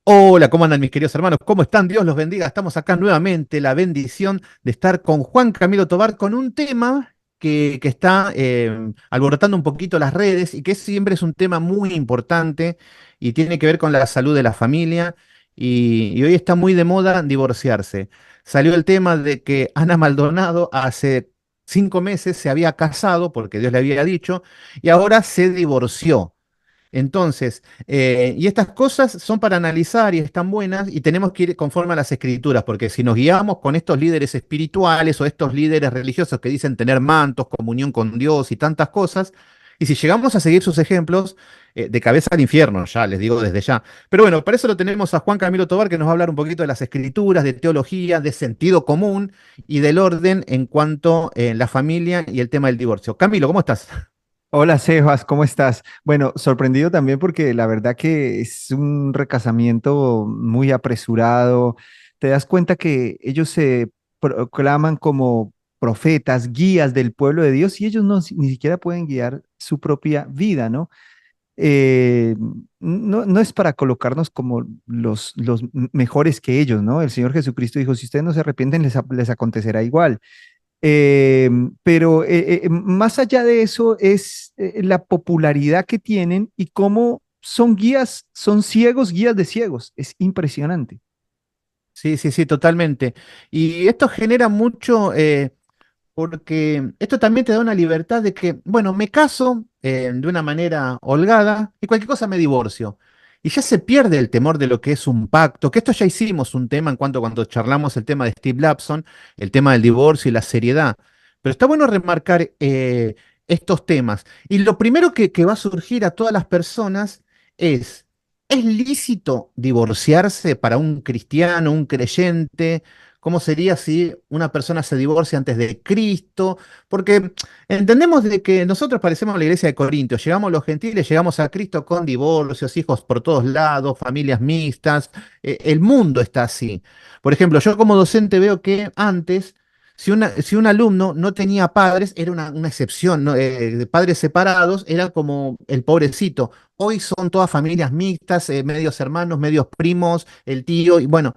Hola, ¿cómo andan mis queridos hermanos? ¿Cómo están? Dios los bendiga. Estamos acá nuevamente, la bendición de estar con Juan Camilo Tobar con un tema que está alborotando un poquito las redes y que siempre es un tema muy importante y tiene que ver con la salud de la familia y hoy está muy de moda divorciarse. Salió el tema de que Ana Maldonado hace 5 meses se había casado porque Dios le había dicho y ahora se divorció. Entonces, y estas cosas son para analizar y están buenas y tenemos que ir conforme a las escrituras, porque si nos guiamos con estos líderes espirituales o estos líderes religiosos que dicen tener mantos, comunión con Dios y tantas cosas, y si llegamos a seguir sus ejemplos, de cabeza al infierno, ya les digo desde ya. Pero bueno, para eso lo tenemos a Juan Camilo Tobar, que nos va a hablar un poquito de las escrituras, de teología, de sentido común y del orden en cuanto a la familia y el tema del divorcio. Camilo, ¿cómo estás? Hola, Sebas, ¿cómo estás? Bueno, sorprendido también porque la verdad que es un recasamiento muy apresurado. Te das cuenta que ellos se proclaman como profetas, guías del pueblo de Dios y ellos no, ni siquiera pueden guiar su propia vida, ¿no? Eh, no es para colocarnos como los mejores que ellos, ¿no? El Señor Jesucristo dijo, si ustedes no se arrepienten, les acontecerá igual. Eh, pero más allá de eso es la popularidad que tienen y cómo son guías, son ciegos, guías de ciegos. Es impresionante. Sí, sí, sí, totalmente. Y esto genera mucho, porque esto también te da una libertad de que, bueno, me caso de una manera holgada y cualquier cosa me divorcio. Y ya se pierde el temor de lo que es un pacto, que esto ya hicimos un tema en cuanto cuando charlamos el tema de Steve Lapson, el tema del divorcio y la seriedad. Pero está bueno remarcar estos temas. Y lo primero que va a surgir a todas las personas es, ¿es lícito divorciarse para un cristiano, un creyente? ¿Cómo sería si una persona se divorcia antes de Cristo? Porque entendemos de que nosotros parecemos la iglesia de Corintios, llegamos los gentiles, llegamos a Cristo con divorcios, hijos por todos lados, familias mixtas, el mundo está así. Por ejemplo, yo como docente veo que antes, si un alumno no tenía padres, era una excepción, ¿no? De padres separados, era como el pobrecito. Hoy son todas familias mixtas, medios hermanos, medios primos, el tío, y bueno.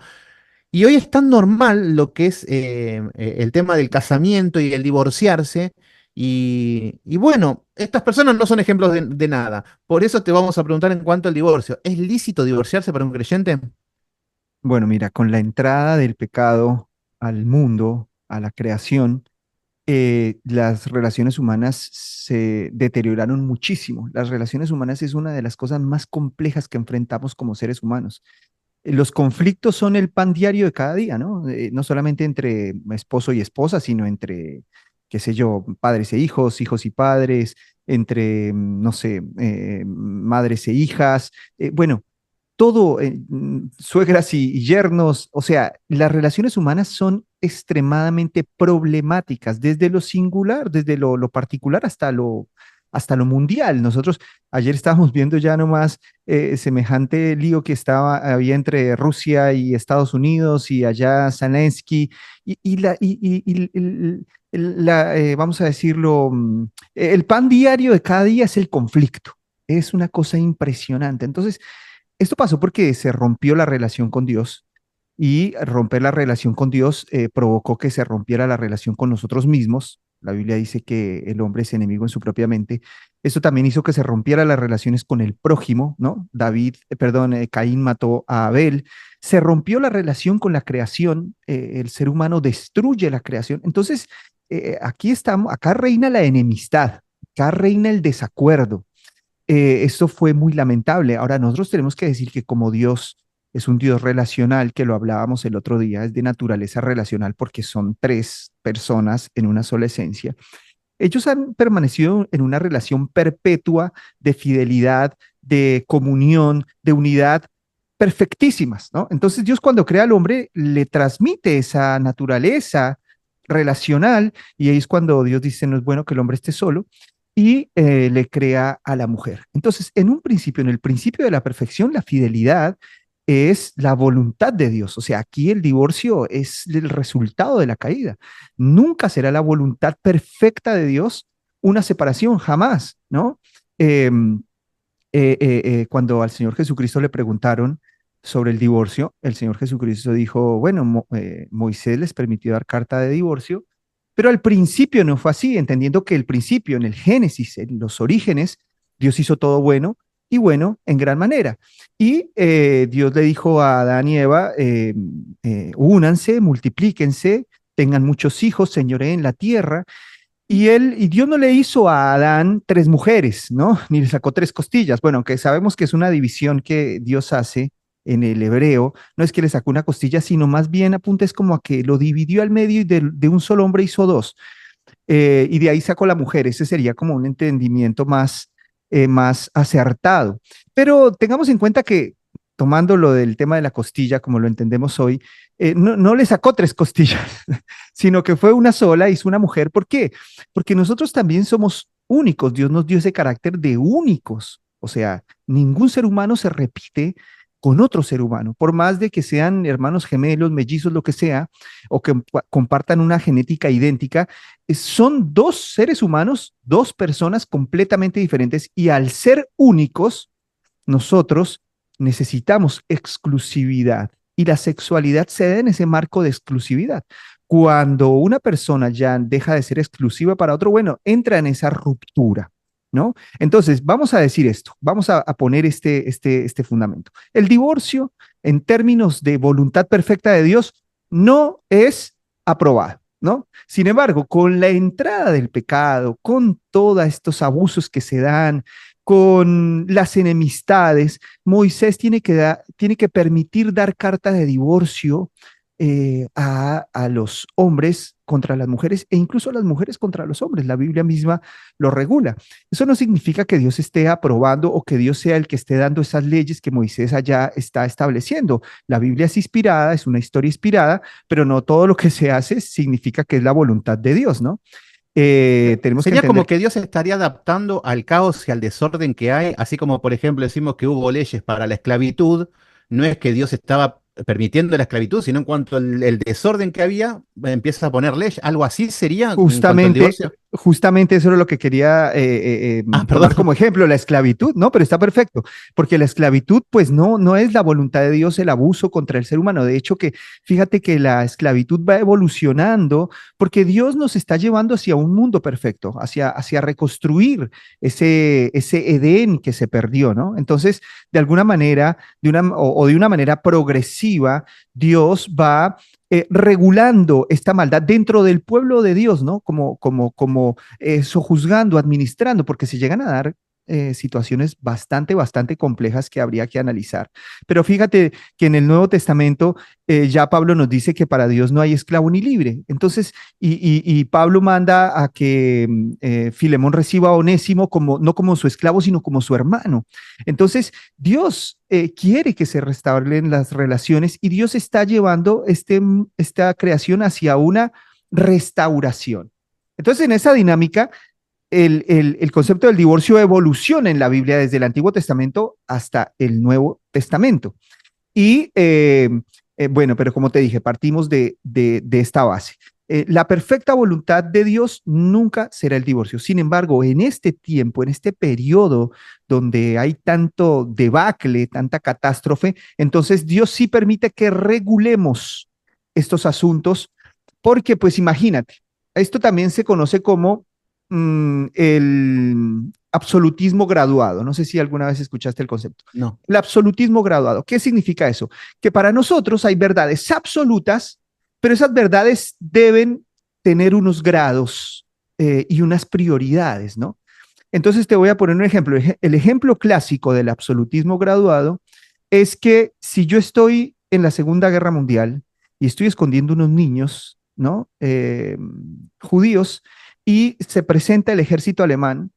Y hoy es tan normal lo que es el tema del casamiento y el divorciarse. Y bueno, estas personas no son ejemplos de nada. Por eso te vamos a preguntar en cuanto al divorcio. ¿Es lícito divorciarse para un creyente? Bueno, mira, con la entrada del pecado al mundo, a la creación, las relaciones humanas se deterioraron muchísimo. Las relaciones humanas es una de las cosas más complejas que enfrentamos como seres humanos. Los conflictos son el pan diario de cada día, ¿no? No solamente entre esposo y esposa, sino entre, qué sé yo, padres e hijos, hijos y padres, entre, no sé, madres e hijas. Bueno, todo, suegras y yernos, o sea, las relaciones humanas son extremadamente problemáticas, desde lo singular, desde lo particular hasta lo mundial. Nosotros ayer estábamos viendo ya nomás semejante lío que había entre Rusia y Estados Unidos y allá Zelensky, vamos a decirlo, el pan diario de cada día es el conflicto. Es una cosa impresionante. Entonces, esto pasó porque se rompió la relación con Dios y romper la relación con Dios provocó que se rompiera la relación con nosotros mismos. La Biblia dice que el hombre es enemigo en su propia mente. Esto también hizo que se rompiera las relaciones con el prójimo, ¿no? Caín mató a Abel. Se rompió la relación con la creación. El ser humano destruye la creación. Entonces, aquí estamos, acá reina la enemistad, acá reina el desacuerdo. Esto fue muy lamentable. Ahora, nosotros tenemos que decir que como Dios es un Dios relacional, que lo hablábamos el otro día, es de naturaleza relacional porque son tres personas en una sola esencia. Ellos han permanecido en una relación perpetua de fidelidad, de comunión, de unidad, perfectísimas, ¿no? Entonces Dios cuando crea al hombre le transmite esa naturaleza relacional y ahí es cuando Dios dice, no es bueno que el hombre esté solo y le crea a la mujer. Entonces, en un principio, en el principio de la perfección, la fidelidad es la voluntad de Dios. O sea, aquí el divorcio es el resultado de la caída. Nunca será la voluntad perfecta de Dios una separación, jamás, ¿no? Cuando al Señor Jesucristo le preguntaron sobre el divorcio, el Señor Jesucristo dijo, bueno, Moisés les permitió dar carta de divorcio, pero al principio no fue así, entendiendo que el principio, en el Génesis, en los orígenes, Dios hizo todo bueno y bueno en gran manera. Y Dios le dijo a Adán y Eva, únanse, multiplíquense, tengan muchos hijos, señoreen la tierra. Y Dios no le hizo a Adán tres mujeres, ¿no? Ni le sacó tres costillas. Bueno, aunque sabemos que es una división que Dios hace en el hebreo, no es que le sacó una costilla, sino más bien apunta es como a que lo dividió al medio y de un solo hombre hizo dos. Y de ahí sacó la mujer. Ese sería como un entendimiento más acertado. Pero tengamos en cuenta que, tomando lo del tema de la costilla, como lo entendemos hoy, no le sacó tres costillas, sino que fue una sola, hizo una mujer. ¿Por qué? Porque nosotros también somos únicos. Dios nos dio ese carácter de únicos. O sea, ningún ser humano se repite con otro ser humano, por más de que sean hermanos gemelos, mellizos, lo que sea, o que compartan una genética idéntica, son dos seres humanos, dos personas completamente diferentes y al ser únicos, nosotros necesitamos exclusividad y la sexualidad se da en ese marco de exclusividad. Cuando una persona ya deja de ser exclusiva para otro, bueno, entra en esa ruptura, ¿no? Entonces, vamos a decir esto, vamos a poner este fundamento. El divorcio, en términos de voluntad perfecta de Dios, no es aprobado, ¿no? Sin embargo, con la entrada del pecado, con todos estos abusos que se dan, con las enemistades, Moisés tiene que permitir dar carta de divorcio a los hombres contra las mujeres e incluso a las mujeres contra los hombres. La Biblia misma lo regula. Eso no significa que Dios esté aprobando o que Dios sea el que esté dando esas leyes que Moisés allá está estableciendo. La Biblia es inspirada, es una historia inspirada, pero no todo lo que se hace significa que es la voluntad de Dios, ¿no? Tenemos que Sería entender. como que Dios se estaría adaptando al caos y al desorden que hay, así como por ejemplo decimos que hubo leyes para la esclavitud, no es que Dios estaba permitiendo la esclavitud, sino en cuanto al desorden que había, empieza a poner leyes, algo así sería en cuanto al Justamente, divorcio. justamente eso es lo que quería Ah, tomar perdón. como ejemplo, la esclavitud, ¿no? Pero está perfecto, porque la esclavitud, pues no es la voluntad de Dios el abuso contra el ser humano. De hecho, que fíjate que la esclavitud va evolucionando porque Dios nos está llevando hacia un mundo perfecto, hacia reconstruir ese Edén que se perdió, ¿no? Entonces, de alguna manera, o de una manera progresiva, Dios va regulando esta maldad dentro del pueblo de Dios, ¿no? Como sojuzgando, administrando, porque se llegan a dar situaciones bastante complejas que habría que analizar. Pero fíjate que en el Nuevo Testamento ya Pablo nos dice que para Dios no hay esclavo ni libre. Entonces, y Pablo manda a que Filemón reciba a Onésimo como, no como su esclavo, sino como su hermano. Entonces, Dios quiere que se restauren las relaciones y Dios está llevando esta creación hacia una restauración. Entonces, en esa dinámica, el concepto del divorcio evoluciona en la Biblia desde el Antiguo Testamento hasta el Nuevo Testamento. Y bueno, pero como te dije, partimos de esta base. La perfecta voluntad de Dios nunca será el divorcio. Sin embargo, en este tiempo, en este periodo donde hay tanto debacle, tanta catástrofe, entonces Dios sí permite que regulemos estos asuntos, porque pues imagínate, esto también se conoce como el absolutismo graduado. No sé si alguna vez escuchaste el concepto. No. El absolutismo graduado. ¿Qué significa eso? Que para nosotros hay verdades absolutas, pero esas verdades deben tener unos grados y unas prioridades, ¿no? Entonces te voy a poner un ejemplo. El ejemplo clásico del absolutismo graduado es que si yo estoy en la Segunda Guerra Mundial y estoy escondiendo unos niños, ¿no? Judíos, y se presenta el ejército alemán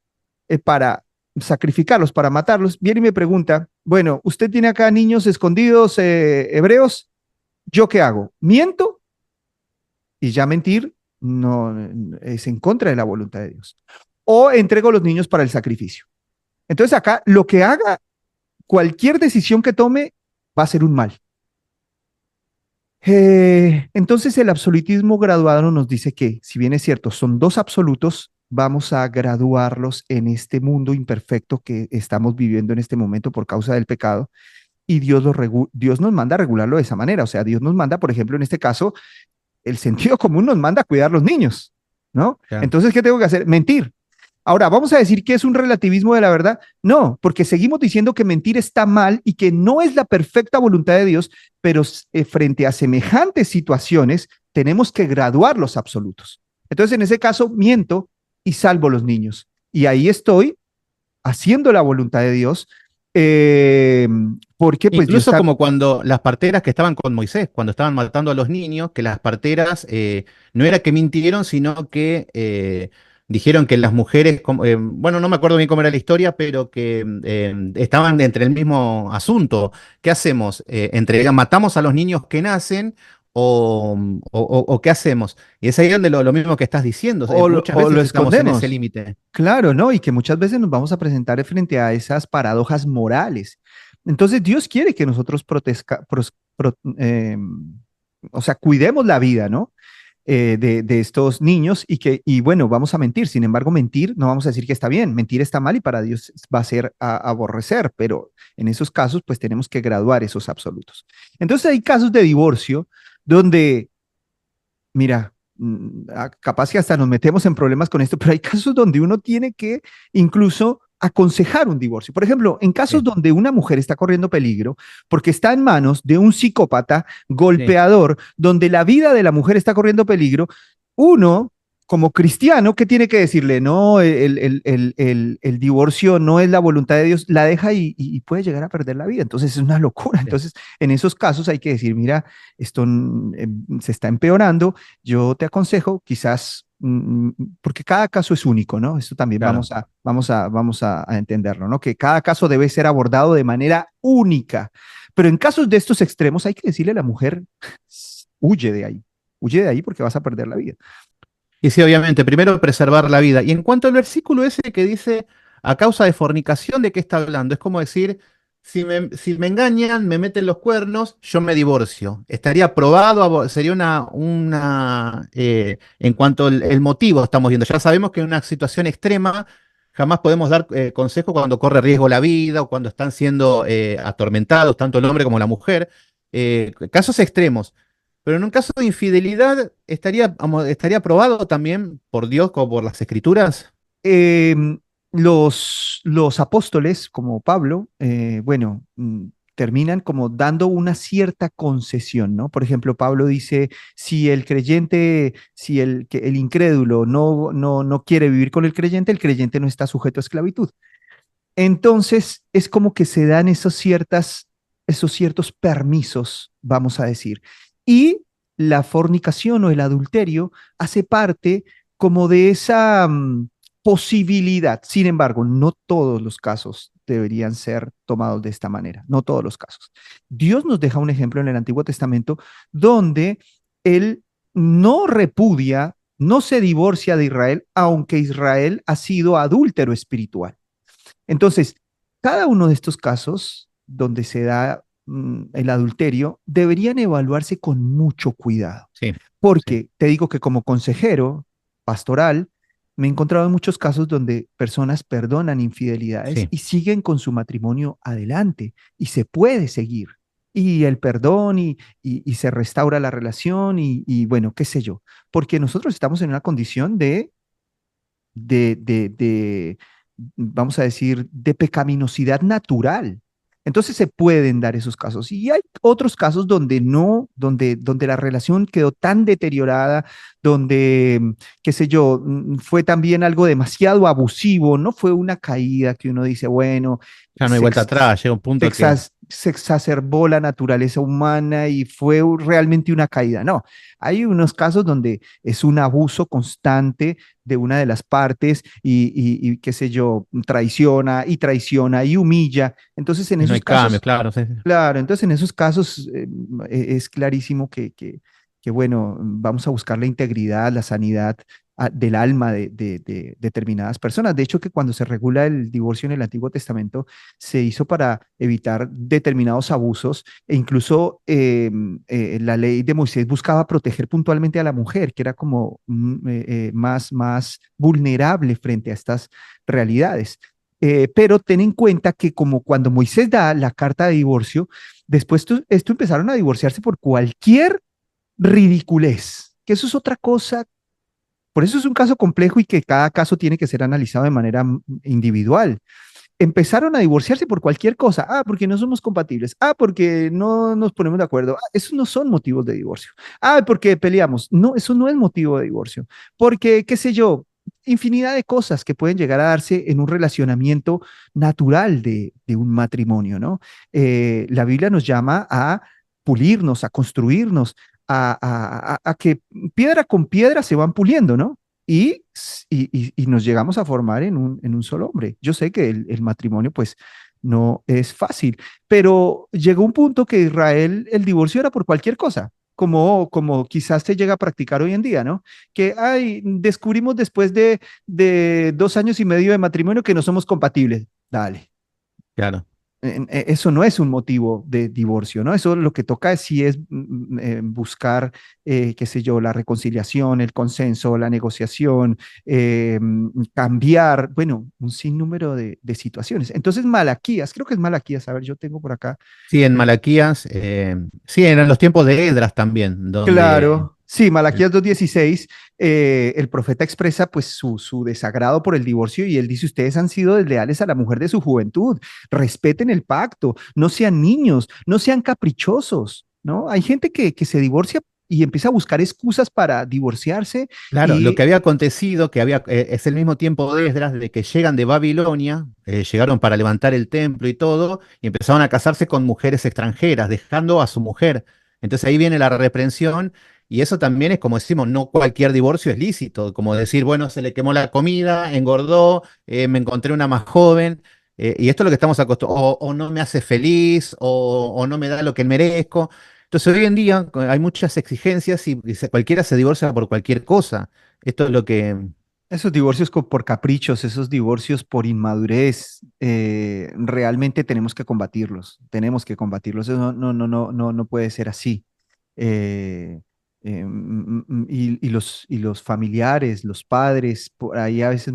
para sacrificarlos, para matarlos, viene y me pregunta, bueno, usted tiene acá niños escondidos hebreos, ¿yo qué hago? ¿Miento? Y ya mentir no es en contra de la voluntad de Dios. O entrego los niños para el sacrificio. Entonces acá lo que haga, cualquier decisión que tome va a ser un mal. Entonces el absolutismo graduado nos dice que, si bien es cierto, son dos absolutos, vamos a graduarlos en este mundo imperfecto que estamos viviendo en este momento por causa del pecado. y Dios nos manda a regularlo de esa manera. O sea, Dios nos manda, por ejemplo, en este caso, el sentido común nos manda a cuidar los niños, ¿no? Claro. Entonces, ¿qué tengo que hacer? Mentir. Ahora, ¿vamos a decir que es un relativismo de la verdad? No, porque seguimos diciendo que mentir está mal y que no es la perfecta voluntad de Dios, pero frente a semejantes situaciones tenemos que graduar los absolutos. Entonces, en ese caso, miento y salvo los niños. Y ahí estoy haciendo la voluntad de Dios, eh, porque pues Dios Incluso está. como cuando las parteras que estaban con Moisés, cuando estaban matando a los niños, que las parteras no era que mintieron, sino que dijeron que las mujeres, bueno, no me acuerdo bien cómo era la historia, pero que estaban entre el mismo asunto. ¿Qué hacemos? ¿Matamos a los niños que nacen o qué hacemos? Y es ahí donde lo mismo que estás diciendo, muchas O lo veces estamos en ese escondemos. límite. Claro, ¿no? Y que muchas veces nos vamos a presentar frente a esas paradojas morales. Entonces, Dios quiere que nosotros o sea, cuidemos la vida, ¿no? De estos niños y bueno, vamos a mentir. Sin embargo, mentir, no vamos a decir que está bien. Mentir está mal y para Dios va a ser aborrecer, pero en esos casos, pues tenemos que graduar esos absolutos. Entonces, hay casos de divorcio donde mira, capaz que hasta nos metemos en problemas con esto, pero hay casos donde uno tiene que incluso aconsejar un divorcio. Por ejemplo, en casos Sí, donde una mujer está corriendo peligro porque está en manos de un psicópata sí. golpeador, donde la vida de la mujer está corriendo peligro, uno como cristiano, ¿qué tiene que decirle? No, el divorcio no es la voluntad de Dios, la deja y puede llegar a perder la vida. Entonces es una locura. Sí. Entonces, en esos casos hay que decir, mira, esto se está empeorando, yo te aconsejo quizás, porque cada caso es único, ¿no? Esto también Claro. vamos a entenderlo, ¿no? Que cada caso debe ser abordado de manera única. Pero en casos de estos extremos hay que decirle a la mujer, huye de ahí porque vas a perder la vida. Y sí, obviamente, primero preservar la vida. Y en cuanto al versículo ese que dice, a causa de fornicación, ¿de qué está hablando? Es como decir, si me engañan, me meten los cuernos, yo me divorcio. Estaría probado, sería en cuanto el motivo estamos viendo. Ya sabemos que en una situación extrema jamás podemos dar consejo cuando corre riesgo la vida o cuando están siendo atormentados, tanto el hombre como la mujer. Casos extremos. Pero en un caso de infidelidad, ¿estaría aprobado también por Dios como por las Escrituras? Eh, los apóstoles, como Pablo, bueno, terminan como dando una cierta concesión, ¿no? Por ejemplo, Pablo dice, si el creyente, si el incrédulo no quiere vivir con el creyente no está sujeto a esclavitud. Entonces, es como que se dan esos ciertos permisos, vamos a decir. Y la fornicación o el adulterio hace parte como de esa posibilidad. Sin embargo, no todos los casos deberían ser tomados de esta manera, no todos los casos. Dios nos deja un ejemplo en el Antiguo Testamento donde Él no repudia, no se divorcia de Israel, aunque Israel ha sido adúltero espiritual. Entonces, cada uno de estos casos donde se da el adulterio deberían evaluarse con mucho cuidado, Sí, sí, porque te digo que como consejero pastoral me he encontrado en muchos casos donde personas perdonan infidelidades sí. y siguen con su matrimonio adelante y se puede seguir. Y el perdón y se restaura la relación y bueno, qué sé yo, porque nosotros estamos en una condición de, vamos a decir, de pecaminosidad natural. Entonces se pueden dar esos casos. Y hay otros casos donde no, donde la relación quedó tan deteriorada, donde, qué sé yo, fue también algo demasiado abusivo, no fue una caída que uno dice, bueno, Ya no hay se, vuelta atrás, llega un punto que se exacerbó la naturaleza humana y fue realmente una caída. No, hay unos casos donde es un abuso constante de una de las partes y qué sé yo, traiciona y humilla. Entonces, en no hay esos cambio, casos, claro. Sí, sí. claro, entonces en esos casos es clarísimo que, bueno, vamos a buscar la integridad, la sanidad del alma de determinadas personas. De hecho, que cuando se regula el divorcio en el Antiguo Testamento, se hizo para evitar determinados abusos e incluso la ley de Moisés buscaba proteger puntualmente a la mujer, que era como más vulnerable frente a estas realidades. Pero ten en cuenta que como cuando Moisés da la carta de divorcio, después esto empezaron a divorciarse por cualquier ridiculez, que eso es otra cosa. Por eso es un caso complejo y que cada caso tiene que ser analizado de manera individual. Empezaron a divorciarse por cualquier cosa. Ah, porque no somos compatibles. Ah, porque no nos ponemos de acuerdo. Ah, esos no son motivos de divorcio. Ah, porque peleamos. No, eso no es motivo de divorcio. Porque, qué sé yo, infinidad de cosas que pueden llegar a darse en un relacionamiento natural de un matrimonio, ¿no? La Biblia nos llama a pulirnos, a construirnos, a que piedra con piedra se van puliendo, ¿no? Y nos llegamos a formar en un solo hombre. Yo sé que el matrimonio, pues, no es fácil, pero llegó un punto que Israel, el divorcio era por cualquier cosa, como quizás se llega a practicar hoy en día, ¿no? Que, ay, descubrimos después de 2 años y medio de matrimonio que no somos compatibles. Dale, Claro. eso no es un motivo de divorcio, ¿no? Eso lo que toca es, sí es buscar, qué sé yo, la reconciliación, el consenso, la negociación, cambiar, bueno, un sinnúmero de situaciones. Entonces, Malaquías, creo que es Malaquías, a ver, yo tengo por acá. Sí, en eh, Malaquías, sí, eran los tiempos de Esdras también, donde, Claro, sí, Malaquías 2:16, el profeta expresa pues su desagrado por el divorcio y él dice, ustedes han sido desleales a la mujer de su juventud, respeten el pacto, no sean niños, no sean caprichosos, ¿no? Hay gente que se divorcia y empieza a buscar excusas para divorciarse claro, lo y que había acontecido, que había, es el mismo tiempo de Esdras, de que llegan de Babilonia, llegaron para levantar el templo y todo, y empezaron a casarse con mujeres extranjeras, dejando a su mujer. Entonces ahí viene la reprensión, y eso también es como decimos, no cualquier divorcio es lícito, como decir, bueno, se le quemó la comida, engordó, me encontré una más joven, y esto es lo que estamos acostumbrados, o no me hace feliz, o no me da lo que merezco. Entonces hoy en día hay muchas exigencias y cualquiera se divorcia por cualquier cosa. Esto es lo que, esos divorcios por caprichos, esos divorcios por inmadurez, realmente tenemos que combatirlos, eso no puede ser así. eh, y los familiares, los padres, por ahí a veces,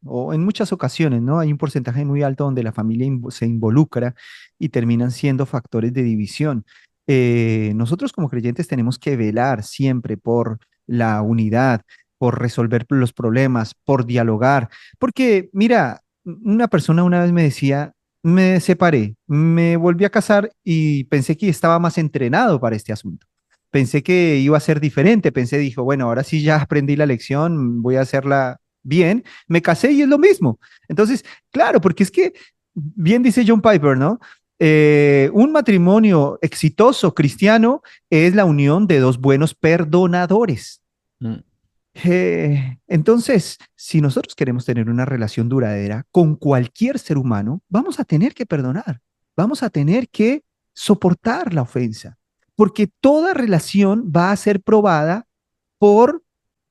o en muchas ocasiones, ¿no? Hay un porcentaje muy alto donde la familia se involucra y terminan siendo factores de división. Nosotros como creyentes tenemos que velar siempre por la unidad, por resolver los problemas, por dialogar, porque mira, una persona una vez me decía, me separé, me volví a casar y pensé que estaba más entrenado para este asunto. Pensé que iba a ser diferente, dijo, bueno, ahora sí ya aprendí la lección, voy a hacerla bien, me casé y es lo mismo. Entonces, claro, porque es que, bien dice John Piper, ¿no? Un matrimonio exitoso cristiano es la unión de dos buenos perdonadores. mm, Entonces, si nosotros queremos tener una relación duradera con cualquier ser humano, vamos a tener que perdonar, vamos a tener que soportar la ofensa, porque toda relación va a ser probada por,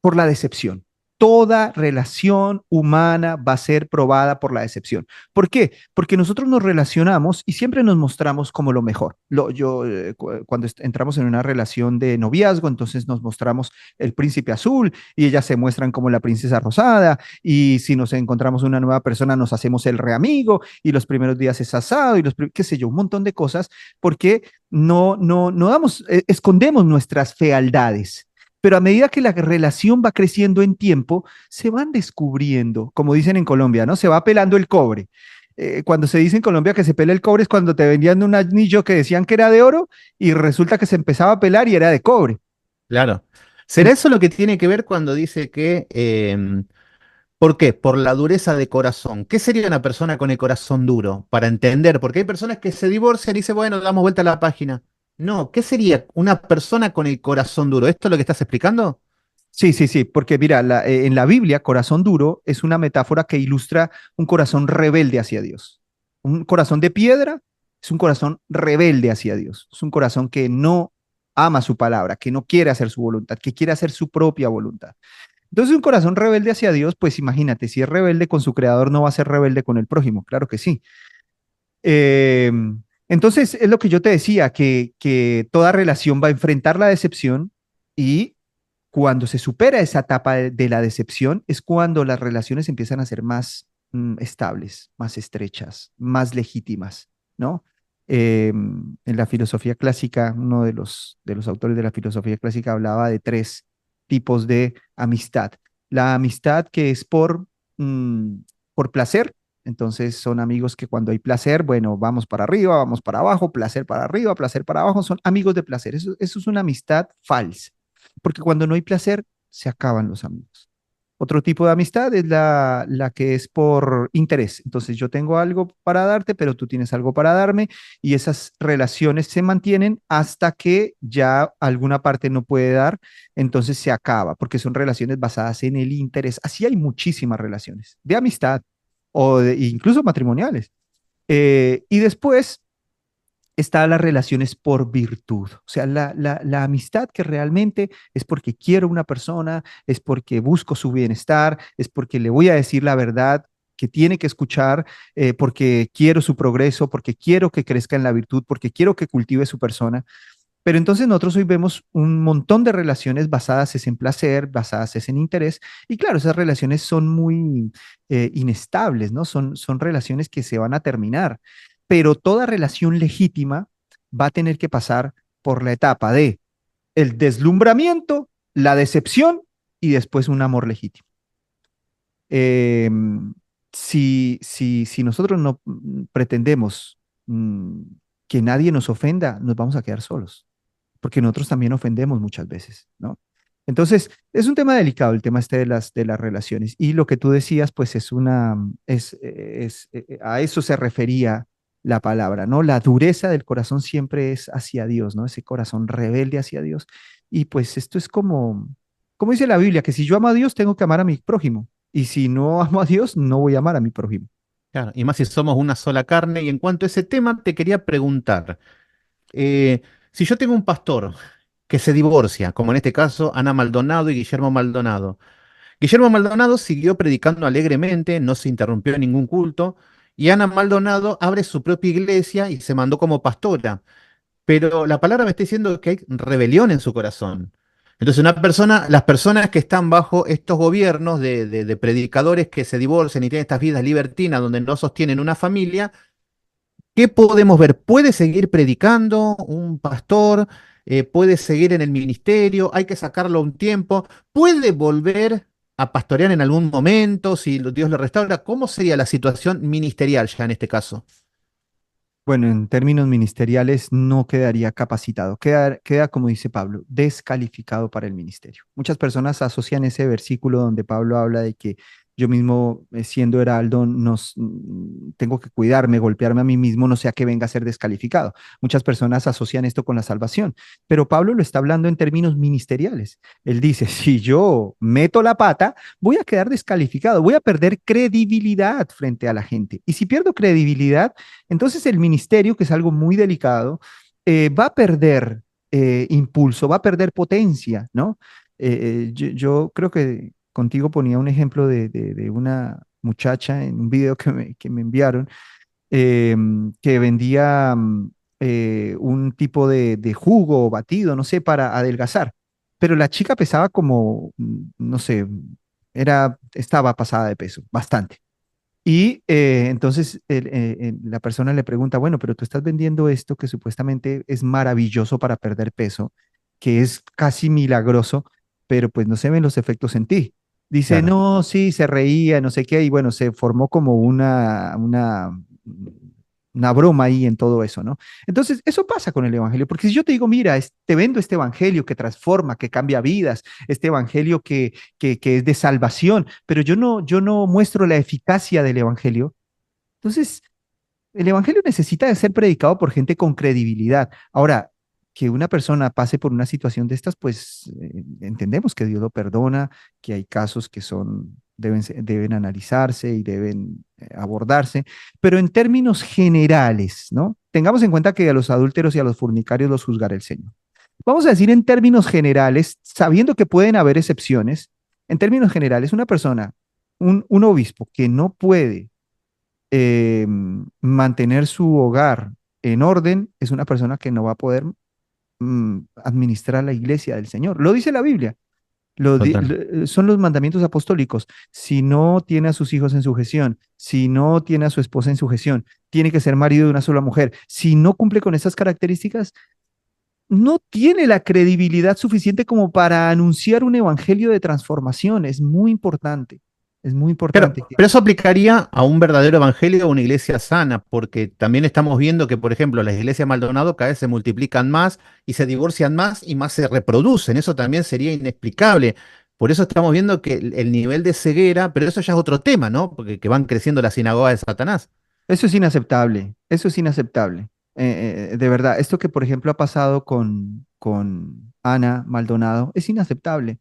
por la decepción. Toda relación humana va a ser probada por la decepción. ¿Por qué? Porque nosotros nos relacionamos y siempre nos mostramos como lo mejor. Cuando entramos en una relación de noviazgo, entonces nos mostramos el príncipe azul y ellas se muestran como la princesa rosada. Y si nos encontramos una nueva persona, nos hacemos el reamigo y los primeros días es asado y qué sé yo, un montón de cosas, porque no damos, escondemos nuestras fealdades. Pero a medida que la relación va creciendo en tiempo, se van descubriendo, como dicen en Colombia, ¿no? Se va pelando el cobre. Cuando se dice en Colombia que se pela el cobre es cuando te vendían un anillo que decían que era de oro y resulta que se empezaba a pelar y era de cobre. claro. ¿Será En- eso lo que tiene que ver cuando dice que, ¿por qué? Por la dureza de corazón. ¿Qué sería una persona con el corazón duro? Para entender, porque hay personas que se divorcian y dicen, bueno, damos vuelta a la página. No, ¿qué sería una persona con el corazón duro? ¿Esto es lo que estás explicando? sí, sí, sí, porque mira, en la Biblia, corazón duro es una metáfora que ilustra un corazón rebelde hacia Dios. Un corazón de piedra es un corazón rebelde hacia Dios. Es un corazón que no ama su palabra, que no quiere hacer su voluntad, que quiere hacer su propia voluntad. Entonces, un corazón rebelde hacia Dios, pues imagínate, si es rebelde con su creador, no va a ser rebelde con el prójimo, claro que sí. Eh, entonces, es lo que yo te decía, que toda relación va a enfrentar la decepción y cuando se supera esa etapa de la decepción es cuando las relaciones empiezan a ser más, estables, más estrechas, más legítimas, ¿no? En la filosofía clásica, uno de los autores de la filosofía clásica hablaba de tres tipos de amistad. La amistad que es mm, por placer, entonces son amigos que cuando hay placer, bueno, vamos para arriba, vamos para abajo, placer para arriba, placer para abajo, son amigos de placer. Eso es una amistad falsa, porque cuando no hay placer, se acaban los amigos. Otro tipo de amistad es la que es por interés. Entonces yo tengo algo para darte, pero tú tienes algo para darme y esas relaciones se mantienen hasta que ya alguna parte no puede dar, entonces se acaba, porque son relaciones basadas en el interés. Así hay muchísimas relaciones de amistad incluso matrimoniales. Y después están las relaciones por virtud, o sea, la amistad que realmente es porque quiero una persona, es porque busco su bienestar, es porque le voy a decir la verdad que tiene que escuchar, porque quiero su progreso, porque quiero que crezca en la virtud, porque quiero que cultive su persona. Pero entonces nosotros hoy vemos un montón de relaciones basadas es en placer, basadas es en interés, y claro, esas relaciones son muy inestables, ¿no? Son relaciones que se van a terminar, pero toda relación legítima va a tener que pasar por la etapa de el deslumbramiento, la decepción y después un amor legítimo. Eh, si nosotros no pretendemos mm, que nadie nos ofenda, nos vamos a quedar solos porque nosotros también ofendemos muchas veces, ¿no? Entonces, es un tema delicado el tema este de las relaciones. Y lo que tú decías, pues a eso se refería la palabra, ¿no? La dureza del corazón siempre es hacia Dios, ¿no? Ese corazón rebelde hacia Dios. Y pues esto es como dice la Biblia, que si yo amo a Dios, tengo que amar a mi prójimo. Y si no amo a Dios, no voy a amar a mi prójimo. Claro, y más si somos una sola carne. Y en cuanto a ese tema, te quería preguntar, eh, si yo tengo un pastor que se divorcia, como en este caso Ana Maldonado y Guillermo Maldonado. Guillermo Maldonado siguió predicando alegremente, no se interrumpió en ningún culto, y Ana Maldonado abre su propia iglesia y se mandó como pastora. Pero la palabra me está diciendo que hay rebelión en su corazón. Entonces, las personas que están bajo estos gobiernos de predicadores que se divorcian y tienen estas vidas libertinas donde no sostienen una familia, ¿qué podemos ver? ¿Puede seguir predicando un pastor? ¿Puede seguir en el ministerio? ¿Hay que sacarlo un tiempo? ¿Puede volver a pastorear en algún momento si Dios lo restaura? ¿Cómo sería la situación ministerial ya en este caso? Bueno, en términos ministeriales no quedaría capacitado, queda, como dice Pablo, descalificado para el ministerio. Muchas personas asocian ese versículo donde Pablo habla de que yo mismo, siendo heraldo, tengo que cuidarme, golpearme a mí mismo, no sea que venga a ser descalificado. Muchas personas asocian esto con la salvación, pero Pablo lo está hablando en términos ministeriales. Él dice, si yo meto la pata, voy a quedar descalificado, voy a perder credibilidad frente a la gente. Y si pierdo credibilidad, entonces el ministerio, que es algo muy delicado, va a perder impulso, va a perder potencia, ¿no? Yo creo que contigo ponía un ejemplo de una muchacha en un video que me enviaron, eh, que vendía un tipo de jugo o batido, no sé, para adelgazar. Pero la chica pesaba como, no sé, estaba pasada de peso, bastante. Y entonces la persona le pregunta, bueno, pero tú estás vendiendo esto que supuestamente es maravilloso para perder peso, que es casi milagroso, pero pues no se ven los efectos en ti. Dice, Claro. no, sí, se reía, no sé qué, y bueno, se formó como una broma ahí en todo eso, ¿no? Entonces, eso pasa con el Evangelio, porque si yo te digo, mira, te vendo este Evangelio que transforma, que cambia vidas, este Evangelio que es de salvación, pero yo no muestro la eficacia del Evangelio. Entonces, el Evangelio necesita de ser predicado por gente con credibilidad. Ahora, que una persona pase por una situación de estas, pues entendemos que Dios lo perdona, que hay casos que deben analizarse y deben abordarse, pero en términos generales, ¿no? Tengamos en cuenta que a los adúlteros y a los fornicarios los juzgará el Señor. Vamos a decir en términos generales, sabiendo que pueden haber excepciones, en términos generales, una persona, un obispo que no puede mantener su hogar en orden, es una persona que no va a poder administrar la iglesia del Señor. Lo dice la Biblia. Total. Son los mandamientos apostólicos. Si no tiene a sus hijos en sujeción, si no tiene a su esposa en sujeción, tiene que ser marido de una sola mujer. Si no cumple con esas características, no tiene la credibilidad suficiente como para anunciar un evangelio de transformación. Es muy importante. Es muy importante Pero eso aplicaría a un verdadero evangelio, a una iglesia sana, porque también estamos viendo que, por ejemplo, las iglesias Maldonado cada vez se multiplican más y se divorcian más y más se reproducen. Eso también sería inexplicable. Por eso estamos viendo que el nivel de ceguera, pero eso ya es otro tema, ¿no? Porque que van creciendo las sinagogas de Satanás. eso es inaceptable, eso es inaceptable. De verdad, esto que por ejemplo ha pasado con Ana Maldonado es inaceptable.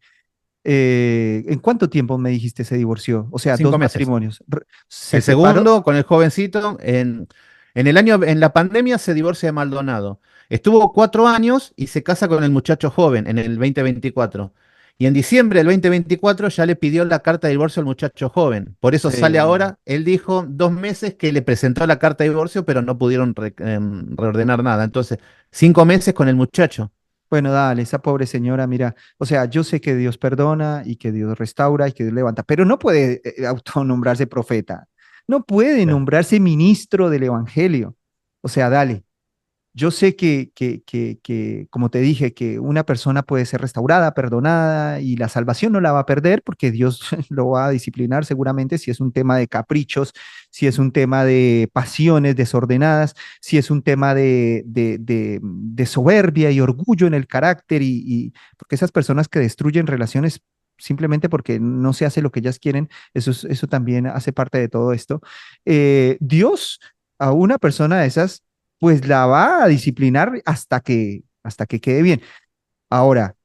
¿En cuánto tiempo me dijiste se divorció? O sea, Cinco dos meses. matrimonios. Se El separó. segundo, con el jovencito, en el año, en la pandemia se divorcia de Maldonado. Estuvo 4 años y se casa con el muchacho joven en el 2024. Y en diciembre del 2024 ya le pidió la carta de divorcio al muchacho joven. Por eso sale Sí. ahora. Él dijo 2 meses que le presentó la carta de divorcio, pero no pudieron reordenar nada. Entonces, 5 meses con el muchacho. Bueno, dale, esa pobre señora, mira, o sea, yo sé que Dios perdona y que Dios restaura y que Dios levanta, pero no puede autonombrarse profeta, no puede Claro. nombrarse ministro del Evangelio. O sea, dale. Yo sé como te dije, que una persona puede ser restaurada, perdonada y la salvación no la va a perder porque Dios lo va a disciplinar seguramente si es un tema de caprichos, si es un tema de pasiones desordenadas, si es un tema de soberbia y orgullo en el carácter porque esas personas que destruyen relaciones simplemente porque no se hace lo que ellas quieren, eso también hace parte de todo esto. Dios a una persona de esas pues la va a disciplinar hasta que quede bien. Ahora,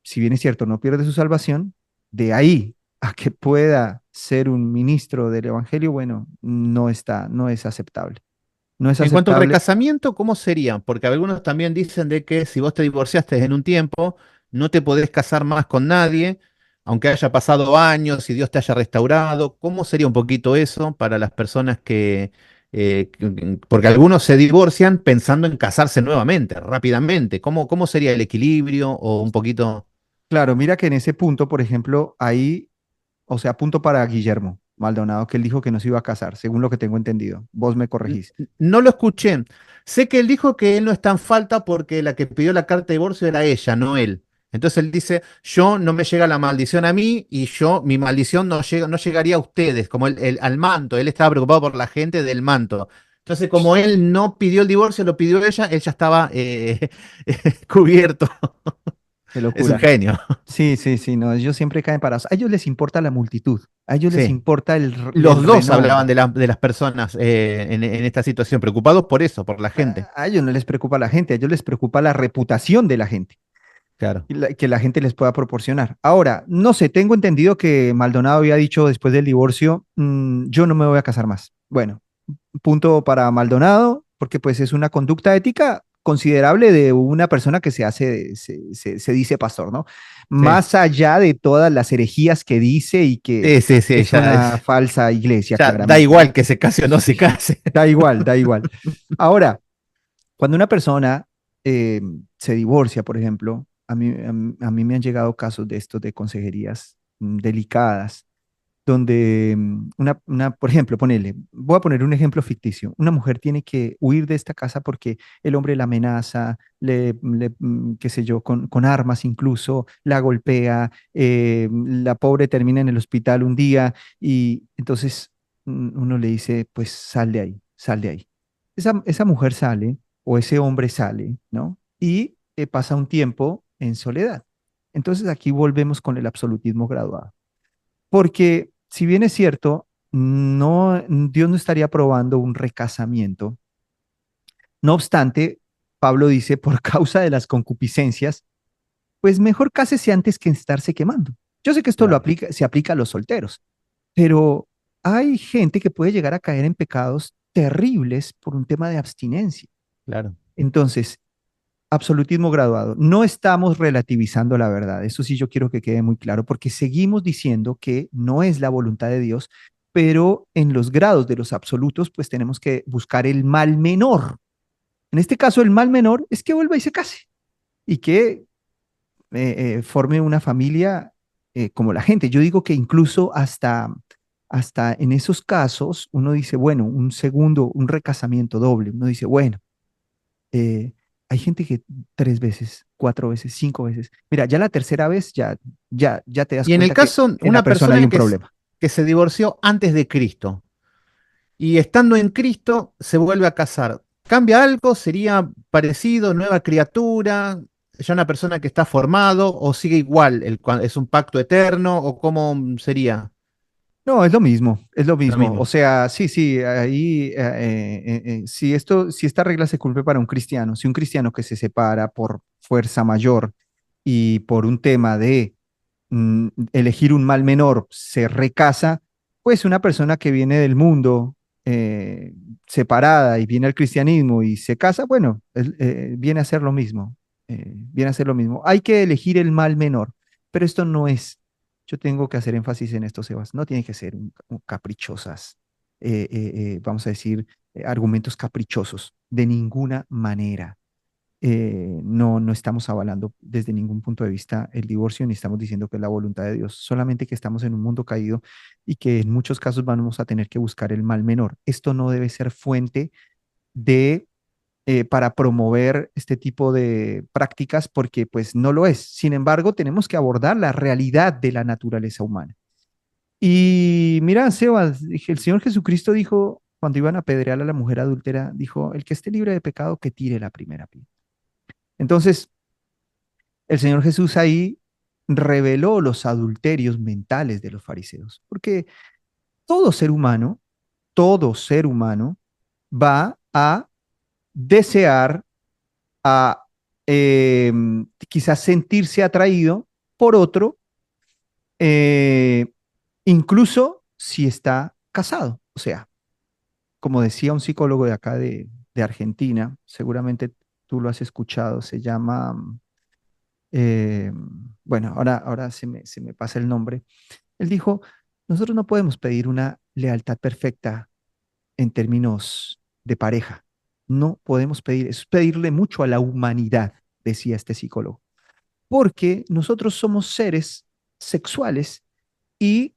si bien es cierto, no pierde su salvación, de ahí a que pueda ser un ministro del Evangelio, bueno, no es aceptable. No es En cuanto al aceptable. recasamiento, ¿cómo sería? Porque algunos también dicen de que si vos te divorciaste en un tiempo, no te podés casar más con nadie, aunque haya pasado años y Dios te haya restaurado. ¿Cómo sería un poquito eso para las personas porque algunos se divorcian pensando en casarse nuevamente, rápidamente? ¿Cómo sería el equilibrio o un poquito? Claro, mira que en ese punto, por ejemplo, ahí, o sea, punto para Guillermo Maldonado, que él dijo que no se iba a casar, según lo que tengo entendido. Vos me corregís. No lo escuché. Sé que él dijo que él no está en falta porque la que pidió la carta de divorcio era ella, no él. Entonces él dice, yo no me llega la maldición a mí y mi maldición no llegaría a ustedes, como al manto. Él estaba preocupado por la gente del manto. Entonces, como él no pidió el divorcio, lo pidió ella, él ya estaba cubierto. Qué Es un locura. genio. Sí, sí, sí, no, ellos siempre caen parados. A ellos les importa la multitud, a ellos les Sí. importa el Los dos hablaban renombre. de las personas en esta situación, preocupados por eso, por la gente. A ellos no les preocupa la gente, a ellos les preocupa la reputación de la gente, Claro. y que la gente les pueda proporcionar. Ahora, no sé, tengo entendido que Maldonado había dicho después del divorcio, yo no me voy a casar más. Bueno, punto para Maldonado, porque pues es una conducta ética considerable de una persona que se dice pastor, ¿no? Sí. Más allá de todas las herejías que dice y que Sí, sí, sí, es una falsa iglesia, ya da claramente, igual ¿no? que se case o no se case. Da igual, da igual. Ahora, cuando una persona eh, se divorcia, por ejemplo, a mí me han llegado casos de estos de consejerías delicadas, donde por ejemplo, voy a poner un ejemplo ficticio. Una mujer tiene que huir de esta casa porque el hombre la amenaza, qué sé yo, con armas incluso, la golpea, la pobre termina en el hospital un día y entonces uno le dice, pues sal de ahí, sal de ahí. Esa mujer sale o ese hombre sale, ¿no? Y pasa un tiempo en soledad. Entonces aquí volvemos con el absolutismo graduado. Porque si bien es cierto, Dios no estaría aprobando un recasamiento. No obstante, Pablo dice, por causa de las concupiscencias, pues mejor cásese antes que estarse quemando. Yo sé que esto Claro, se aplica a los solteros, pero hay gente que puede llegar a caer en pecados terribles por un tema de abstinencia. claro. Entonces, absolutismo graduado. No estamos relativizando la verdad. Eso sí yo quiero que quede muy claro, porque seguimos diciendo que no es la voluntad de Dios, pero en los grados de los absolutos, pues tenemos que buscar el mal menor. En este caso, el mal menor es que vuelva y se case y que forme una familia como la gente. Yo digo que incluso hasta en esos casos uno dice, bueno, un segundo, un recasamiento doble, uno dice, bueno, eh, hay gente que 3 veces, 4 veces, 5 veces. Mira, ya la tercera vez ya te das Y en el cuenta que caso, en la una persona hay persona un problema. que se divorció antes de Cristo y estando en Cristo se vuelve a casar, ¿cambia algo? ¿Sería parecido, nueva criatura? ¿Ya una persona que está formado o sigue igual? ¿Es un pacto eterno o cómo sería? No, es lo mismo, es lo Lo mismo. O mismo. sea, sí, sí, ahí, si esta regla se cumple para un cristiano, si un cristiano que se separa por fuerza mayor y por un tema de elegir un mal menor se recasa, pues una persona que viene del mundo separada y viene al cristianismo y se casa, bueno, viene a ser lo mismo, viene a ser lo mismo. Hay que elegir el mal menor, pero esto no es, yo tengo que hacer énfasis en esto, Sebas, no tiene que ser caprichosas, vamos a decir, argumentos caprichosos, de ninguna manera. No, no estamos avalando desde ningún punto de vista el divorcio, ni estamos diciendo que es la voluntad de Dios, solamente que estamos en un mundo caído y que en muchos casos vamos a tener que buscar el mal menor. Esto no debe ser fuente de, para promover este tipo de prácticas porque pues no lo es. Sin embargo, tenemos que abordar la realidad de la naturaleza humana. Y mira, Sebas, el Señor Jesucristo dijo, cuando iban a apedrear a la mujer adúltera, dijo, el que esté libre de pecado, que tire la primera piedra. Entonces, el Señor Jesús ahí reveló los adulterios mentales de los fariseos, porque todo todo ser humano va a desear, a eh, quizás sentirse atraído por otro, eh, incluso si está casado. O sea, como decía un psicólogo de acá de Argentina, seguramente tú lo has escuchado, se llama, eh, bueno, ahora se me pasa el nombre. Él dijo, nosotros no podemos pedir una lealtad perfecta en términos de pareja. No podemos pedir, eso es pedirle mucho a la humanidad, decía este psicólogo, porque nosotros somos seres sexuales y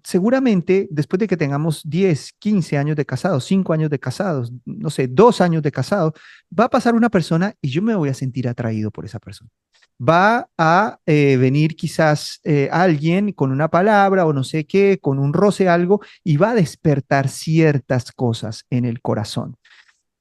seguramente después de que tengamos 10, 15 años de casados, 5 años de casados, no sé, 2 años de casado, va a pasar una persona y yo me voy a sentir atraído por esa persona. Va a venir quizás alguien con una palabra o no sé qué, con un roce, algo, y va a despertar ciertas cosas en el corazón.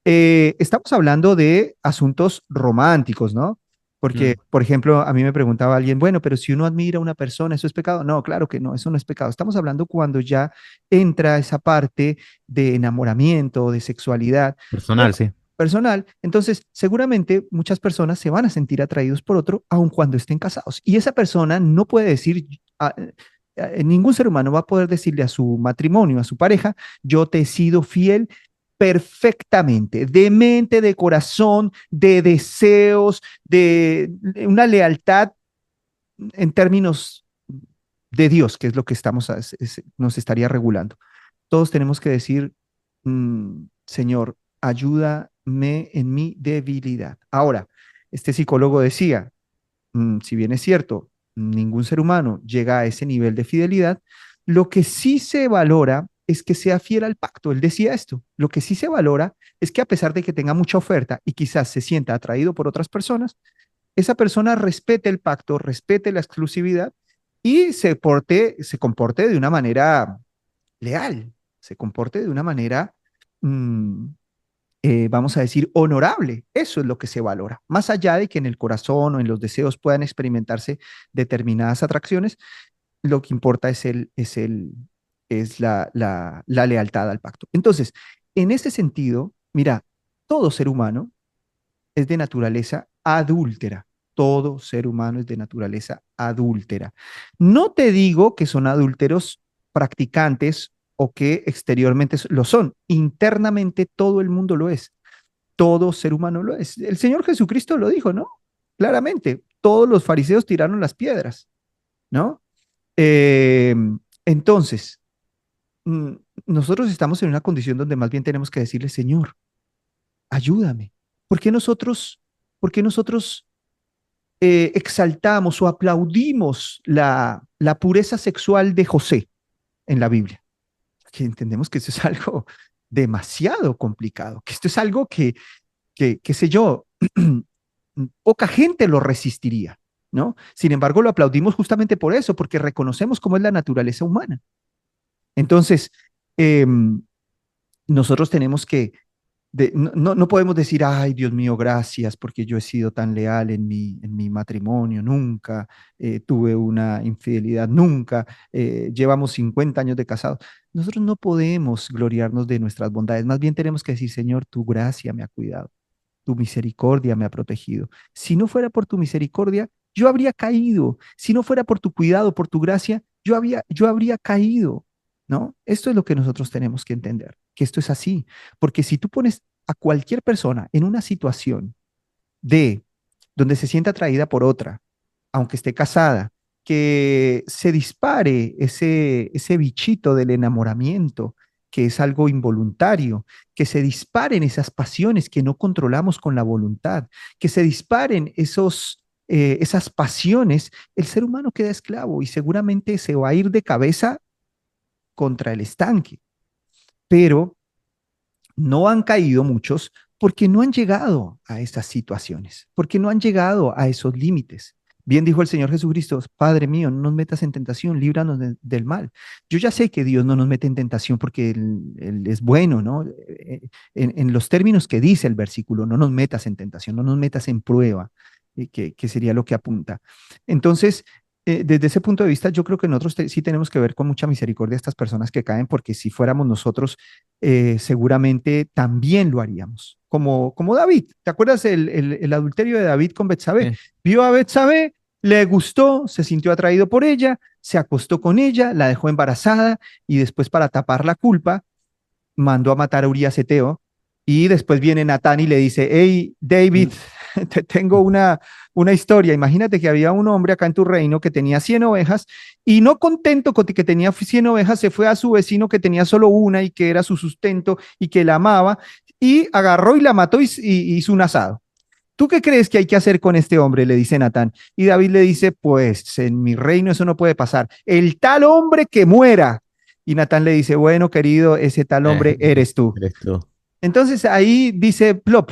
Estamos hablando de asuntos románticos, ¿no? Porque, Mm. por ejemplo, a mí me preguntaba alguien, bueno, pero si uno admira a una persona, ¿eso es pecado? No, claro que no, eso no es pecado. Estamos hablando cuando ya entra esa parte de enamoramiento, de sexualidad. Bueno, Personal, sí. personal. Entonces, seguramente muchas personas se van a sentir atraídos por otro, aun cuando estén casados. Y esa persona no puede decir, ningún ser humano va a poder decirle a su matrimonio, a su pareja, yo te he sido fiel perfectamente, de mente, de corazón, de deseos, de una lealtad en términos de Dios, que es lo que nos estaría regulando. Todos tenemos que decir, Señor, ayúdame en mi debilidad. Ahora, este psicólogo decía, si bien es cierto, ningún ser humano llega a ese nivel de fidelidad, lo que sí se valora es que sea fiel al pacto. Él decía esto, lo que sí se valora es que a pesar de que tenga mucha oferta y quizás se sienta atraído por otras personas, esa persona respete el pacto, respete la exclusividad y se comporte de una manera leal, se comporte de una manera mmm, vamos a decir, honorable. Eso es lo que se valora. Más allá de que en el corazón o en los deseos puedan experimentarse determinadas atracciones, lo que importa es la lealtad al pacto. Entonces, en ese sentido, mira, todo ser humano es de naturaleza adúltera. Todo ser humano es de naturaleza adúltera. No te digo que son adúlteros practicantes o que exteriormente lo son. Internamente todo el mundo lo es. Todo ser humano lo es. El Señor Jesucristo lo dijo, ¿no? Claramente, todos los fariseos tiraron las piedras, ¿no? Eh, entonces, mm, nosotros estamos en una condición donde más bien tenemos que decirle, Señor, ayúdame. ¿Por qué nosotros, por qué nosotros exaltamos o aplaudimos la pureza sexual de José en la Biblia, que entendemos que eso es algo demasiado complicado, que esto es algo que qué sé yo, poca gente lo resistiría, ¿no? Sin embargo, lo aplaudimos justamente por eso, porque reconocemos cómo es la naturaleza humana. Entonces, eh, nosotros tenemos que, no podemos decir, ay, Dios mío, gracias, porque yo he sido tan leal en mi matrimonio, nunca tuve una infidelidad, nunca, llevamos 50 años de casados. Nosotros no podemos gloriarnos de nuestras bondades, más bien tenemos que decir, Señor, tu gracia me ha cuidado, tu misericordia me ha protegido. Si no fuera por tu misericordia, yo habría caído. Si no fuera por tu cuidado, por tu gracia, yo habría caído, ¿no? Esto es lo que nosotros tenemos que entender, que esto es así. Porque si tú pones a cualquier persona en una situación de donde se sienta atraída por otra, aunque esté casada, que se dispare ese bichito del enamoramiento, que es algo involuntario, que se disparen esas pasiones que no controlamos con la voluntad, que se disparen esas pasiones, el ser humano queda esclavo y seguramente se va a ir de cabeza contra el estanque. Pero no han caído muchos porque no han llegado a esas situaciones, porque no han llegado a esos límites. Bien dijo el Señor Jesucristo, Padre mío, no nos metas en tentación, líbranos del mal. Yo ya sé que Dios no nos mete en tentación porque Él es bueno, ¿no? En los términos que dice el versículo, no nos metas en tentación, no nos metas en prueba, que sería lo que apunta. Entonces, desde ese punto de vista, yo creo que nosotros sí tenemos que ver con mucha misericordia a estas personas que caen, porque si fuéramos nosotros, seguramente también lo haríamos. Como David, ¿te acuerdas el adulterio de David con Betsabé? Sí. Vio a Betsabé, le gustó, se sintió atraído por ella, se acostó con ella, la dejó embarazada y después para tapar la culpa mandó a matar a Urías Eteo y después viene Natán y le dice, hey, David, Mm. te tengo una historia. Imagínate que había un hombre acá en tu reino que tenía 100 ovejas y no contento con que tenía 100 ovejas, se fue a su vecino que tenía solo una y que era su sustento y que la amaba y agarró y la mató y hizo un asado. ¿Tú qué crees que hay que hacer con este hombre? Le dice Natán. Y David le dice, pues en mi reino eso no puede pasar. El tal hombre que muera. Y Natán le dice, bueno, querido, ese tal hombre Eh, eres tú. Eres tú. Entonces ahí dice plop.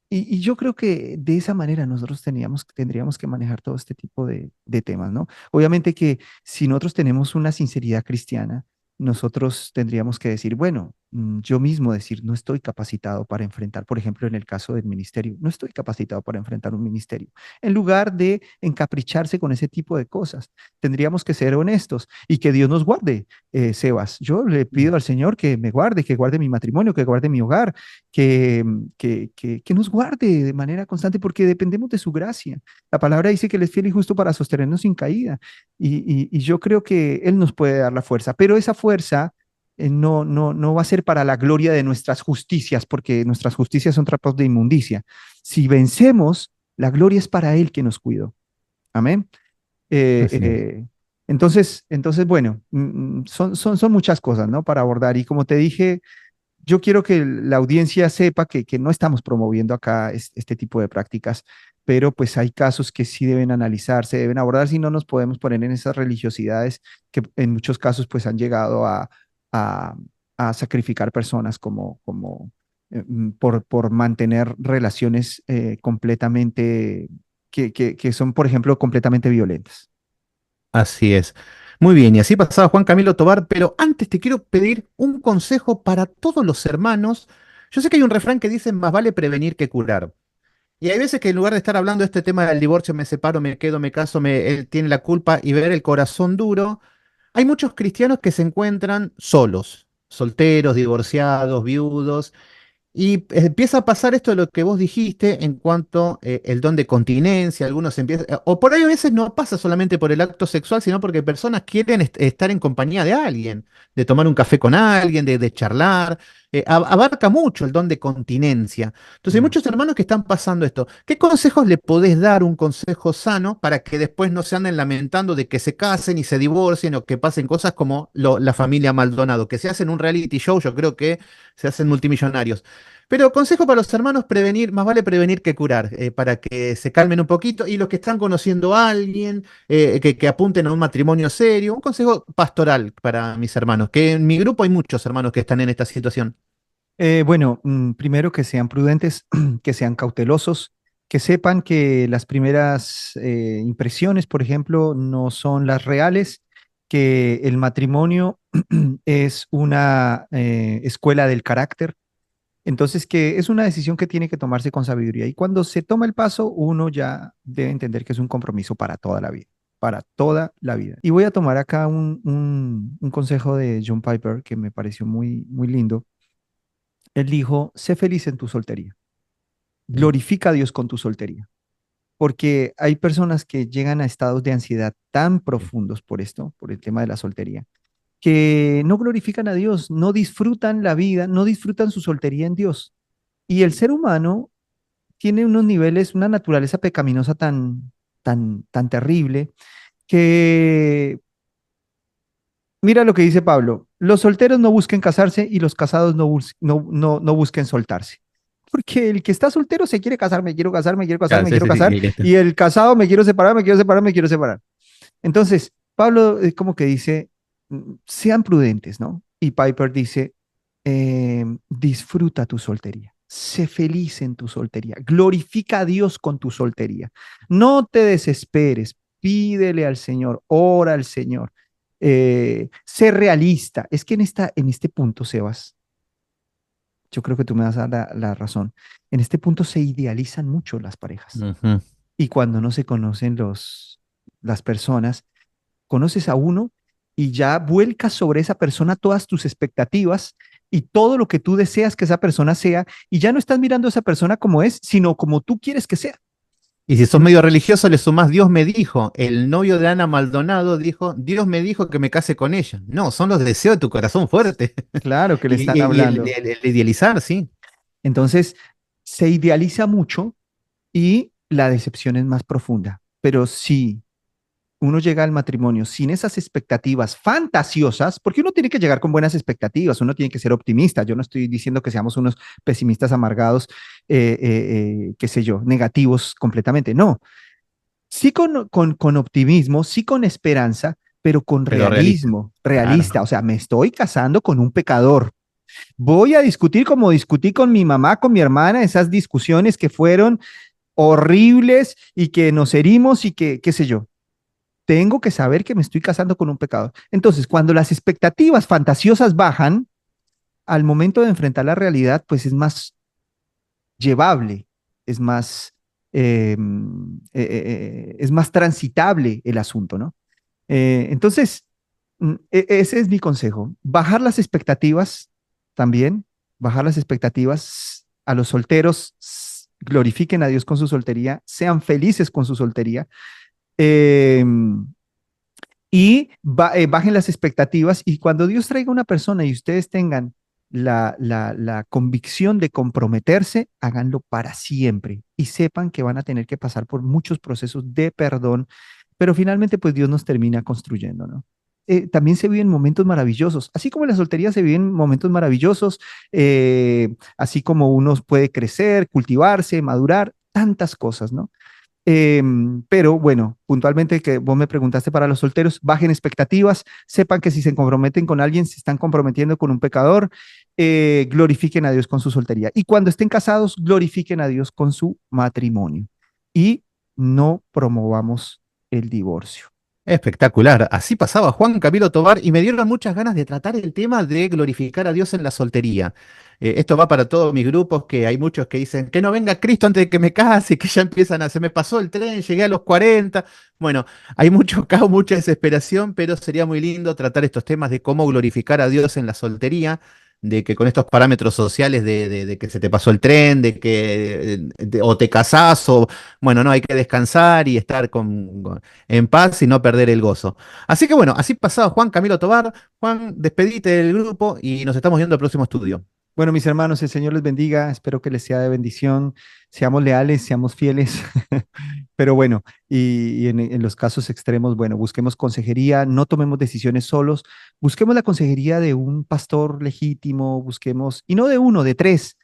Y yo creo que de esa manera nosotros tendríamos que manejar todo este tipo de temas, ¿no? Obviamente que si nosotros tenemos una sinceridad cristiana, nosotros tendríamos que decir, bueno, yo mismo decir, no estoy capacitado para enfrentar, por ejemplo, en el caso del ministerio, no estoy capacitado para enfrentar un ministerio. En lugar de encapricharse con ese tipo de cosas, tendríamos que ser honestos y que Dios nos guarde, Sebas. Yo le Mm. pido al Señor que guarde mi matrimonio, que guarde mi hogar, que, que nos guarde de manera constante porque dependemos de su gracia. La palabra dice que Él es fiel y justo para sostenernos sin caída y yo creo que Él nos puede dar la fuerza, pero esa fuerza no va a ser para la gloria de nuestras justicias porque nuestras justicias son trapos de inmundicia. Si vencemos, la gloria es para Él que nos cuidó. Amén. Eh, Así es. eh, entonces, bueno, son muchas cosas, ¿no? Para abordar. Y como te dije, yo quiero que la audiencia sepa que no estamos promoviendo acá este tipo de prácticas, pero pues hay casos que sí deben analizarse, deben abordar, si no nos podemos poner en esas religiosidades que en muchos casos pues han llegado a, a sacrificar personas por mantener relaciones completamente, que son, por ejemplo, completamente violentas. Así es. Muy bien, y así pasaba Juan Camilo Tobar, pero antes te quiero pedir un consejo para todos los hermanos. Yo sé que hay un refrán que dice, más vale prevenir que curar. Y hay veces que en lugar de estar hablando de este tema del divorcio, me separo, me quedo, me caso, él tiene la culpa y ver el corazón duro, hay muchos cristianos que se encuentran solos, solteros, divorciados, viudos, y empieza a pasar esto de lo que vos dijiste en cuanto el don de continencia, algunos empiezan, o por ahí a veces no pasa solamente por el acto sexual, sino porque personas quieren estar en compañía de alguien, de tomar un café con alguien, de charlar, abarca mucho el don de continencia. Entonces hay Mm. muchos hermanos que están pasando esto. ¿Qué consejos le podés dar, un consejo sano, para que después no se anden lamentando de que se casen y se divorcien o que pasen cosas como la familia Maldonado, que se hacen un reality show, yo creo que se hacen multimillonarios? Pero consejo para los hermanos, prevenir, más vale prevenir que curar, para que se calmen un poquito. Y los que están conociendo a alguien, que apunten a un matrimonio serio, un consejo pastoral para mis hermanos, que en mi grupo hay muchos hermanos que están en esta situación. Bueno, primero que sean prudentes, que sean cautelosos, que sepan que las primeras impresiones, por ejemplo, no son las reales, que el matrimonio es una escuela del carácter. Entonces, que es una decisión que tiene que tomarse con sabiduría. Y cuando se toma el paso, uno ya debe entender que es un compromiso para toda la vida, para toda la vida. Y voy a tomar acá un consejo de John Piper que me pareció muy, muy lindo. Él dijo, sé feliz en tu soltería, Mm. glorifica a Dios con tu soltería, porque hay personas que llegan a estados de ansiedad tan profundos por esto, por el tema de la soltería, que no glorifican a Dios, no disfrutan la vida, no disfrutan su soltería en Dios. Y el ser humano tiene unos niveles, una naturaleza pecaminosa tan terrible que, mira lo que dice Pablo, los solteros no busquen casarse y los casados no busquen soltarse. Porque el que está soltero se quiere casar, me quiero casar, me quiero casar, Claro, me sí, quiero sí, sí, casar, y listo. y el casado me quiero separar, me quiero separar, me quiero separar. Entonces, Pablo es como que dice, sean prudentes, ¿no? Y Piper dice, disfruta tu soltería, sé feliz en tu soltería, glorifica a Dios con tu soltería, no te desesperes, pídele al Señor, ora al Señor, sé realista. Es que en este punto, Sebas, yo creo que tú me das la razón, en este punto se idealizan mucho las parejas Ujú. y cuando no se conocen las personas, conoces a uno y ya vuelcas sobre esa persona todas tus expectativas y todo lo que tú deseas que esa persona sea, y ya no estás mirando a esa persona como es, sino como tú quieres que sea. Y si sos En- medio religioso, le sumás Dios me dijo. El novio de Ana Maldonado dijo, Dios me dijo que me case con ella. No, son los deseos de tu corazón fuerte. claro que le están Y hablando. el idealizar, sí. Entonces, se idealiza mucho y la decepción es más profunda. Pero si uno llega al matrimonio sin esas expectativas fantasiosas, porque uno tiene que llegar con buenas expectativas, uno tiene que ser optimista. Yo no estoy diciendo que seamos unos pesimistas amargados, qué sé yo, negativos completamente. No, sí con optimismo, sí con esperanza, pero con Pero realista. realismo, Claro. realista. O sea, me estoy casando con un pecador. Voy a discutir como discutí con mi mamá, con mi hermana, esas discusiones que fueron horribles y que nos herimos y que, qué sé yo, tengo que saber que me estoy casando con un pecador. Entonces, cuando las expectativas fantasiosas bajan, al momento de enfrentar la realidad, pues es más llevable, es más, es más transitable el asunto, ¿no? Entonces, ese es mi consejo. Bajar las expectativas también, bajar las expectativas a los solteros, glorifiquen a Dios con su soltería, sean felices con su soltería. Eh, bajen las expectativas y cuando Dios traiga una persona y ustedes tengan la convicción de comprometerse, háganlo para siempre y sepan que van a tener que pasar por muchos procesos de perdón, pero finalmente pues Dios nos termina construyendo, ¿no? También se viven momentos maravillosos, así como en la soltería se viven momentos maravillosos, así como uno puede crecer, cultivarse, madurar, tantas cosas, ¿no? Pero bueno, puntualmente que vos me preguntaste para los solteros, bajen expectativas, sepan que si se comprometen con alguien, se están comprometiendo con un pecador, glorifiquen a Dios con su soltería. Y cuando estén casados, glorifiquen a Dios con su matrimonio. Y no promovamos el divorcio. Espectacular. Así pasaba Juan Camilo Tobar y me dieron muchas ganas de tratar el tema de glorificar a Dios en la soltería. Esto va para todos mis grupos, que hay muchos que dicen que no venga Cristo antes de que me case, que ya empiezan a, se me pasó el tren, llegué a los 40. Bueno, hay mucho caos, mucha desesperación, pero sería muy lindo tratar estos temas de cómo glorificar a Dios en la soltería, de que con estos parámetros sociales de que se te pasó el tren, de que o te casás o, bueno, no, hay que descansar y estar en paz y no perder el gozo. Así que bueno, así pasaba Juan Camilo Tobar. Juan, despedite del grupo y nos estamos viendo el próximo estudio. Bueno, mis hermanos, el Señor les bendiga. Espero que les sea de bendición. Seamos leales, seamos fieles. Pero bueno, y en los casos extremos, bueno, busquemos consejería, no tomemos decisiones solos, busquemos la consejería de un pastor legítimo, busquemos, y no de uno, de tres.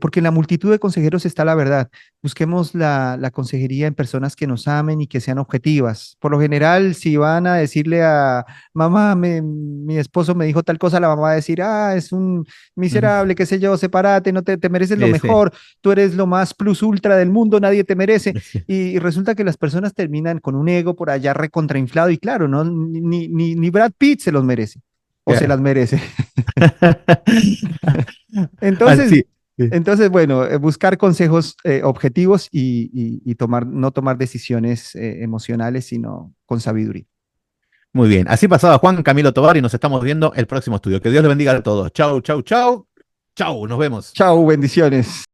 porque en la multitud de consejeros está la verdad. Busquemos la consejería en personas que nos amen y que sean objetivas. Por lo general, si van a decirle a mamá, mi esposo me dijo tal cosa, la mamá va a decir, ah, es un Ujú. miserable, qué sé yo, sepárate, no te mereces lo Sí, mejor, tú eres lo más plus ultra del mundo, nadie te merece. sí. Y resulta que las personas terminan con un ego por allá recontrainflado y claro, ¿no? Ni Brad Pitt se los merece o se Claro. las merece. Entonces, Así. Sí. entonces, bueno, buscar consejos objetivos y no tomar decisiones emocionales, sino con sabiduría. Muy bien. Así pasaba Juan Camilo Tovar y nos estamos viendo el próximo estudio. Que Dios le bendiga a todos. Chau, chau, chau. Chau, nos vemos. Chao, bendiciones.